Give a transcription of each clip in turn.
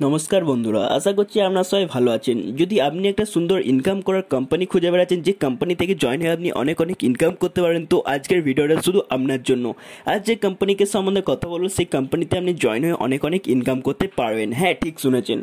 নমস্কার বন্ধুরা, আশা করছি আপনারা সবাই ভালো আছেন। যদি আপনি একটা সুন্দর ইনকাম করার কোম্পানি খুঁজে বেড়াচ্ছেন, যে কোম্পানি থেকে জয়েন হয়ে আপনি অনেক ইনকাম করতে পারেন, তো আজকের ভিডিওটা শুধু আপনার জন্য। আজ যে কোম্পানিকে সম্বন্ধে কথা বলবো, সেই কোম্পানিতে আপনি জয়েন হয়ে অনেক ইনকাম করতে পারবেন। হ্যাঁ, ঠিক শুনেছেন,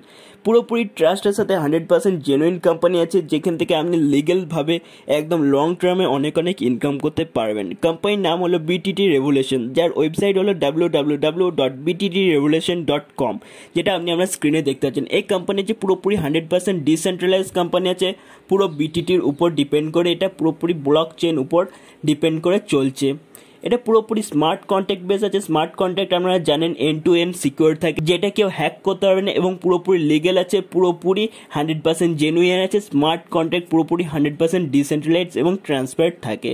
পুরোপুরি ট্রাস্টের সাথে 100% জেনুইন কোম্পানি আছে, যেখান থেকে আপনি লিগ্যালভাবে একদম লং টার্মে অনেক ইনকাম করতে পারবেন। কোম্পানির নাম হলো বিটিটি রেভুলেশন, যার ওয়েবসাইট হলো www.bttrevolution.com, যেটা আপনি আমরা স্ক্রিনে দেখতে পাচ্ছেন। এই কোম্পানি যে পুরোপুরি 100% ডিসেন্ট্রালাইজ কোম্পানি আছে, পুরো বিটিটির উপর ডিপেন্ড করে, এটা পুরোপুরি ব্লক চেন উপর ডিপেন্ড করে চলছে। এটা পুরোপুরি স্মার্ট কন্ট্যাক্ট বেস আছে। স্মার্ট কন্ট্যাক্ট আপনারা জানেন এন্ড টু এন্ড সিকিউর থাকে, যেটা কেউ হ্যাক করতে পারবে না, এবং পুরোপুরি লিগেল আছে, পুরোপুরি 100% জেনুইন আছে। স্মার্ট কন্ট্যাক্ট পুরোপুরি 100% ডিসেন্ট্রালাইজ এবং ট্রান্সপারেন্ট থাকে।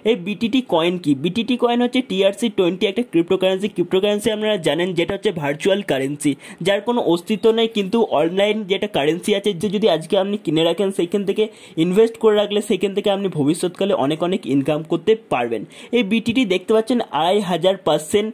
এই বিটিটি কয়েন কি? বিটিটি কয়েন হচ্ছে TRC20, একটা ক্রিপ্টোকারেন্সি। ক্রিপ্টোকারেন্সি আপনারা জানেন যেটা হচ্ছে ভার্চুয়াল কারেন্সি, যার কোনো অস্তিত্ব নেই, কিন্তু অনলাইন যেটা কারেন্সি আছে, যে যদি আজকে আপনি কিনে রাখেন, সেইখান থেকে ইনভেস্ট করে রাখলে সেইখান থেকে আপনি ভবিষ্যৎকালে অনেক ইনকাম করতে পারবেন। এই বিটিটি দেখতে পাচ্ছেন 2500%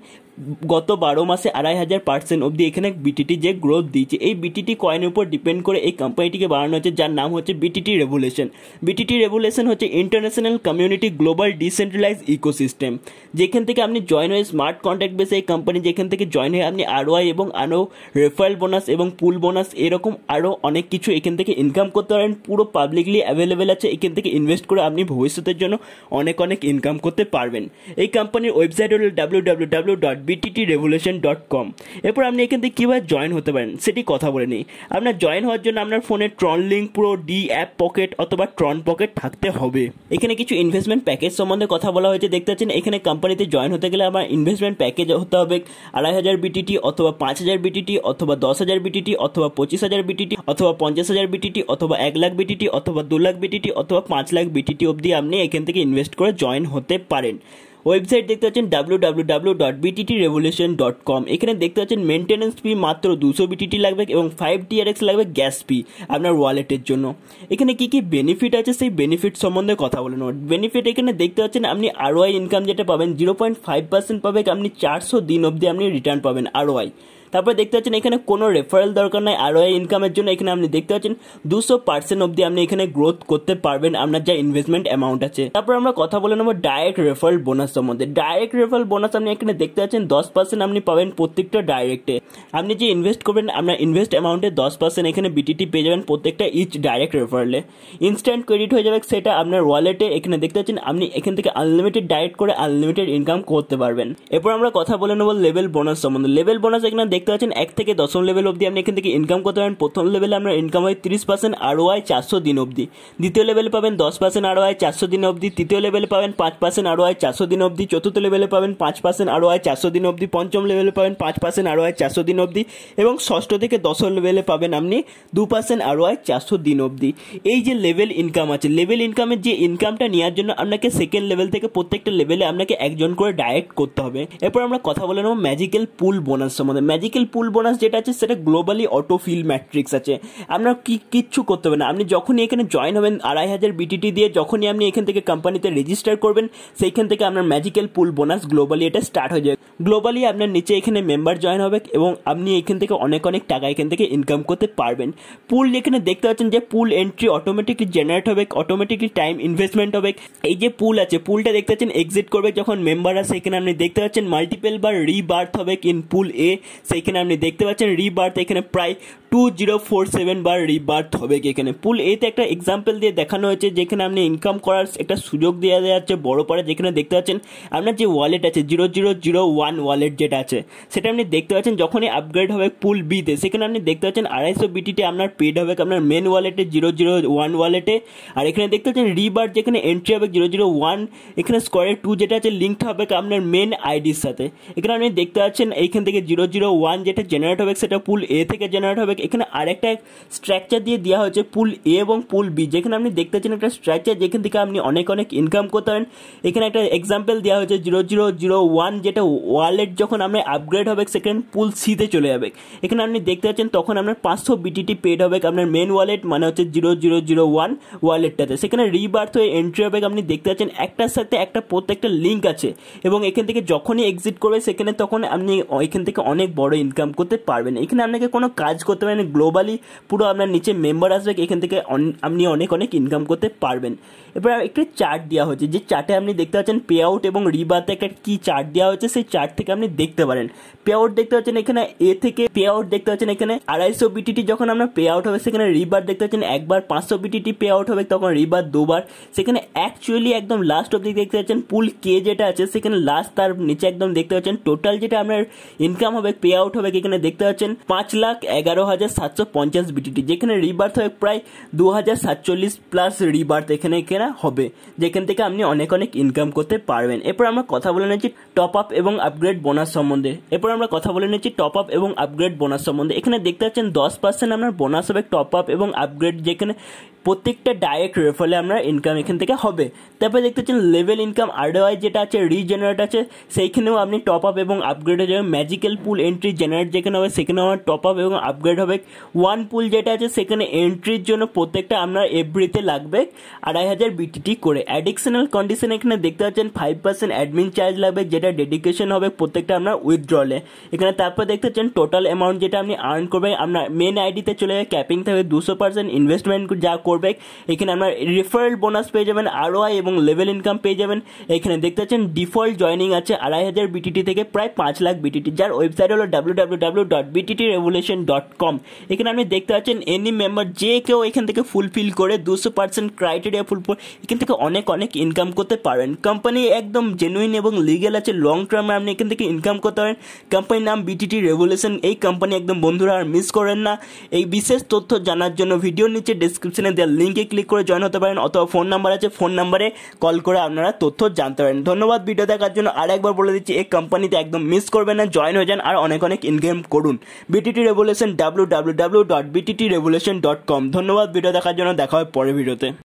গত 12 মাসে 2500% অবধি এখানে বিটিটি যে গ্রোথ দিয়েছে। এই বিটিটি কয়েনের উপর ডিপেন্ড করে এই কোম্পানিটিকে বানানো হচ্ছে, যার নাম হচ্ছে বিটিটি রেভুলেশন। বিটিটি রেভুলেশন হচ্ছে international community global decentralize ecosystem, যেখান থেকে আপনি জয়েন হয়ে স্মার্ট কন্ট্যাক্ট বেসে এই কোম্পানি, যেখান থেকে জয়েন হয়ে আপনি ROI এবং আরও রেফারেল বোনাস এবং পুল বোনাস এরকম আরও অনেক কিছু এখান থেকে ইনকাম করতে পারেন। পুরো পাবলিকলি অ্যাভেলেবেল আছে, এখান থেকে ইনভেস্ট করে আপনি ভবিষ্যতের জন্য অনেক ইনকাম করতে পারবেন। এই কোম্পানির ওয়েবসাইট হল www.bttrevolution.com। এরপর আপনি এখান থেকে কীভাবে জয়েন হতে পারেন সেটি কথা বলে নিই। আপনার জয়েন হওয়ার জন্য আপনার ফোনে Tron Link Pro, D app pocket অথবা ট্রন পকেট থাকতে হবে। এখানে কিছু ইনভেস্টমেন্ট প্যাকেজ সম্বন্ধে কথা বলা হয়েছে। দেখতে পাচ্ছেন এখানে কোম্পানিতে জয়েন হতে গেলে আমার ইনভেস্টমেন্ট প্যাকেজ হতে হবে 2500 বিটিটি অথবা 5000 বিটিটি অথবা 10,000 বিটিটি অথবা 25,000 বিটিটি অথবা 50,000 বিটিটি অথবা 1 লাখ বিটিটি অথবা 2 লাখ বিটিটি অথবা 5 লাখ বিটিটি অবধি আপনি এখান থেকে ইনভেস্ট করে জয়েন হতে পারেন। ওয়েবসাইট দেখতে পাচ্ছেন www.bttrevolution.com। এখানে দেখতে পাচ্ছেন মেনটেন্যান্স ফি মাত্র 200 বিটিটি লাগবে এবং 5 TRX লাগবে গ্যাস ফি আপনার ওয়ালেটের জন্য। এখানে কি কি বেনিফিট আছে সেই বেনিফিট সম্বন্ধে কথা বলে নেব। বেনিফিট এখানে দেখতে পাচ্ছেন আপনি ROI ইনকাম যেটা পাবেন 0.5% পাবেন, আপনি 400 দিন অবধি আপনি রিটার্ন পাবেন ROI। তারপরে দেখতে পাচ্ছেন এখানে কোনো রেফারেল দরকার নাই ROI ইনকামের জন্য। এখানে আপনি দেখতে পাচ্ছেন 200% অবধি আপনি এখানে গ্রোথ করতে পারবেন আপনার যা ইনভেস্টমেন্ট অ্যামাউন্ট আছে। তারপর আমরা কথা বলে নেব ডাইরেক্ট রেফারেল বোনাস সম্বন্ধে। ডাইরেক্ট রেফারেল বোনাস আপনি এখানে দেখতে পাচ্ছেন 10% আপনি পাবেন প্রত্যেকটা ডাইরেক্টে। আপনি যে ইনভেস্ট করবেন আপনার ইনভেস্ট অ্যামাউন্টে 10% এখানে বিটিটি পেয়ে যাবেন প্রত্যেকটা ইচ ডাইরেক্ট রেফারেলে। ইনস্ট্যান্ট ক্রেডিট হয়ে যাবে সেটা আপনার ওয়ালেটে। এখানে দেখতে পাচ্ছেন আপনি এখান থেকে আনলিমিটেড ডাইরেক্ট করে আনলিমিটেড ইনকাম করতে পারবেন। এরপর আমরা কথা বলে নেব লেভেল বোনাস সম্বন্ধে। লেভেল বোনাস এখানে দেখতে পাচ্ছেন 1 থেকে 10 লেভেল অবধি আপনি এখান থেকে ইনকাম করতে পারেন। প্রথম লেভেলে আপনার ইনকাম হয় 30% ROI 400 দিন অবধি। দ্বিতীয় লেভেলে পাবেন 10% ROI 400 দিন অবধি। তৃতীয় লেভেলে পাবেন 5% ROI 400 দিন অবধি। চতুর্থ লেভেলে পাবেন 5% ROI 400 দিন অবধি। পঞ্চম লেভেলে পাবেন 5% ROI 400 দিন অবধি এবং ষষ্ঠ থেকে 10 লেভেলে পাবেন আপনি 2% ROI 400 দিন অবধি। এই যে লেভেল ইনকাম আছে, লেভেল ইনকামের যে ইনকামটা নেওয়ার জন্য আপনাকে সেকেন্ড লেভেল থেকে প্রত্যেকটা লেভেলে আপনাকে একজন করে ডাইরেক্ট করতে হবে। এরপর আমরা কথা বলে নেব ম্যাজিক্যাল পুল বোনাস সম্বন্ধে। ম্যাজিক্যাল পুল বোনাস যেটা আছে সেটা গ্লোবালি অটোফিল ম্যাট্রিক্স আছে। আপনার কিচ্ছু করতে হবে না। আপনি যখনই এখানে জয়েন হবেন 2500 বিটিটি দিয়ে, যখনই আপনি এখান থেকে কোম্পানিতে রেজিস্টার করবেন, সেইখান থেকে আপনার ম্যাজিক্যাল পুল বোনাস গ্লোবালি এটা স্টার্ট হয়ে যাবে। গ্লোবালি আপনার নিচে এখানে মেম্বার জয়েন হবে এবং আপনি এখান থেকে অনেক টাকা এখান থেকে ইনকাম করতে পারবেন। পুল এখানে দেখতে পাচ্ছেন যে পুল এন্ট্রি অটোমেটিকলি জেনারেট হবে, অটোমেটিকলি টাইম ইনভেস্টমেন্ট হবে। এই যে পুল আছে, পুলটা দেখতে পাচ্ছেন এক্সিট করবে যখন মেম্বার আসে। এখানে আপনি দেখতে পাচ্ছেন মাল্টিপল বার রিবার্থ হবে ইন পুল এ। সেইখানে আপনি দেখতে পাচ্ছেন রিবার্থ এখানে প্রায় 2047 বার রিবার্থ হবে। এখানে পুল এতে একটা এক্সাম্পল দিয়ে দেখানো হয়েছে, যেখানে আপনি ইনকাম করার একটা সুযোগ দেওয়া যাচ্ছে বড় পারে। যেখানে দেখতে পাচ্ছেন আপনার যে ওয়ালেট আছে 0001 ওয়ালেট যেটা আছে, সেটা আপনি দেখতে পাচ্ছেন যখনই আপগ্রেড হবে পুল বিতে, সেখানে আপনি দেখতে পাচ্ছেন 250 বিটিতে আপনার পেড হবে আপনার মেন ওয়ালেটে 001 ওয়ালেটে। আর এখানে দেখতে পাচ্ছেন রিবার্থ যেখানে এন্ট্রি হবে 001, এখানে স্কোয়ারের 2 যেটা আছে লিঙ্কড হবে আপনার মেন আইডির সাথে। এখানে আপনি দেখতে পাচ্ছেন এইখান থেকে 001 যেটা জেনারেট হবে সেটা পুল এ থেকে জেনারেট হবে। এখানে আরেকটা স্ট্রাকচার দিয়ে দেওয়া হয়েছে পুল এ এবং পুল বি, যেখানে আপনি দেখতে পাচ্ছেন একটা স্ট্রাকচার যেখান থেকে আপনি অনেক ইনকাম করতে পারেন। এখানে একটা এক্সাম্পল দেওয়া হয়েছে 0001 যেটা ওয়ালেট যখন আমরা আপগ্রেড হবে সেখানে পুল সিতে চলে যাবে। এখানে আপনি দেখতে পাচ্ছেন তখন আপনার 500 বিটিটি পেড হবে আপনার মেন ওয়ালেট, মানে হচ্ছে 0001 ওয়ালেটটাতে। সেখানে রিবার্থ হয়ে এন্ট্রি হবে। আপনি দেখতে পাচ্ছেন একটার সাথে একটা প্রত্যেকটা লিঙ্ক আছে এবং এখান থেকে যখনই এক্সিট করবে সেখানে তখন আপনি এখান থেকে অনেক বড় ইনকাম করতে পারবেন। এখানে আপনাকে কোনো কাজ করতে হবে পারেন, গ্লোবালি পুরো আপনার নিচে মেম্বার আসবে, এখান থেকে আপনি অনেক অনেক ইনকাম করতে পারবেন। এবার একটি চার্ট দেওয়া হচ্ছে, যে চার্টে আপনি দেখতে পাচ্ছেন পে আউট এবং রিবাতে একটা কি চার্ট দেওয়া হচ্ছে, সেই চার্ট থেকে আপনি দেখতে পারেন। পে আউট দেখতে পাচ্ছেন এখানে এ থেকে পে আউট দেখতে পাচ্ছেন এখানে 250 বিটিটি যখন আপনার পে আউট হবে, সেখানে রিবার দেখতে পাচ্ছেন একবার, 500 বিটিটি পে আউট হবে তখন রিবার দুবার। সেখানে অ্যাকচুয়ালি একদম লাস্ট অবধি দেখতে পাচ্ছেন পুল কে যেটা আছে, সেখানে লাস্ট তার নিচে একদম দেখতে পাচ্ছেন টোটাল যেটা আপনার ইনকাম হবে, পে আউট হবে, এখানে দেখতে পাচ্ছেন 5,11,750 বিটিটি, যেখানে রিবার্থ হবে প্রায় 2,047 প্লাস রিবার্থ এখানে হবে, যেখান থেকে আপনি অনেক অনেক ইনকাম করতে পারবেন। এরপর আমরা কথা বলে নিচ্ছি টপ আপ এবং আপগ্রেড বোনাস সম্বন্ধে। এখানে দেখতে পাচ্ছেন 10% আপনার বোনাস হবে টপ আপ এবং আপগ্রেড, যেখানে প্রত্যেকটা ডাইরেক্ট রেফারে আপনার ইনকাম এখান থেকে হবে। তারপরে দেখতে পাচ্ছেন লেভেল ইনকাম আরওআই যেটা আছে, রিজেনারেট আছে, সেইখানেও আপনি টপ আপ এবং আপগ্রেড হয়ে যাবে। ম্যাজিক্যাল পুল এন্ট্রি জেনারেট যেখানে হবে, সেখানে আমার টপ আপ এবং আপগ্রেড হবে। ওয়ান পুল যেটা আছে, সেখানে এন্ট্রির জন্য প্রত্যেকটা আপনার এভরিতে লাগবে 2,500 বিটিটি করে। অ্যাডিকশনাল কন্ডিশন এখানে দেখতে পাচ্ছেন 5% অ্যাডমিন চার্জ লাগবে, যেটা ডেডিকেশন হবে প্রত্যেকটা আপনার উইথড্রলে এখানে। তারপর দেখতে পাচ্ছেন টোটাল অ্যামাউন্ট যেটা আপনি আর্ন করবেন, আপনার মেন আইডিতে চলে যাবে, ক্যাপিং থাকবে 200%, ইনভেস্টমেন্ট যা করবে এখানে আপনার রেফারেল বোনাস পেয়ে যাবেন, আরওআই এবং লেভেল ইনকাম পেয়ে যাবেন। এখানে দেখতে পাচ্ছেন ডিফল্ট জয়নিং আছে 2,500 বিটিটি থেকে প্রায় 5 লাখ বিটিটি, যার ওয়েবসাইট হলো www.bttrevolution.com। এখানে আপনি দেখতে পাচ্ছেন এনি মেম্বার যে কেউ এখান থেকে ফুলফিল করে 200% ক্রাইটেরিয়া ফুলফিল এখান থেকে অনেক অনেক ইনকাম করতে পারেন। কোম্পানি একদম জেনুইন এবং লিগেল আছে, লং টার্মে আপনি এখান থেকে ইনকাম করতে পারেন। কোম্পানির নাম বিটিটি রেভলিউশন। এই কোম্পানি একদম বন্ধুরা আর মিস করেন না। এই বিশেষ তথ্য জানার জন্য ভিডিওর নিচে ডেসক্রিপশনে দেওয়া লিঙ্কে ক্লিক করে জয়েন হতে পারেন, অথবা ফোন নাম্বার আছে, ফোন নাম্বারে কল করে আপনারা তথ্য জানতে পারেন। ধন্যবাদ ভিডিও দেখার জন্য। আর একবার বলে দিচ্ছি, এই কোম্পানিতে একদম মিস করবেন না, জয়েন হয়ে যান আর অনেক অনেক ইনকাম করুন। BTT revolution www.bttrevolution.com। ধন্যবাদ ভিডিও দেখার জন্য, দেখা হয় পরের ভিডিওতে।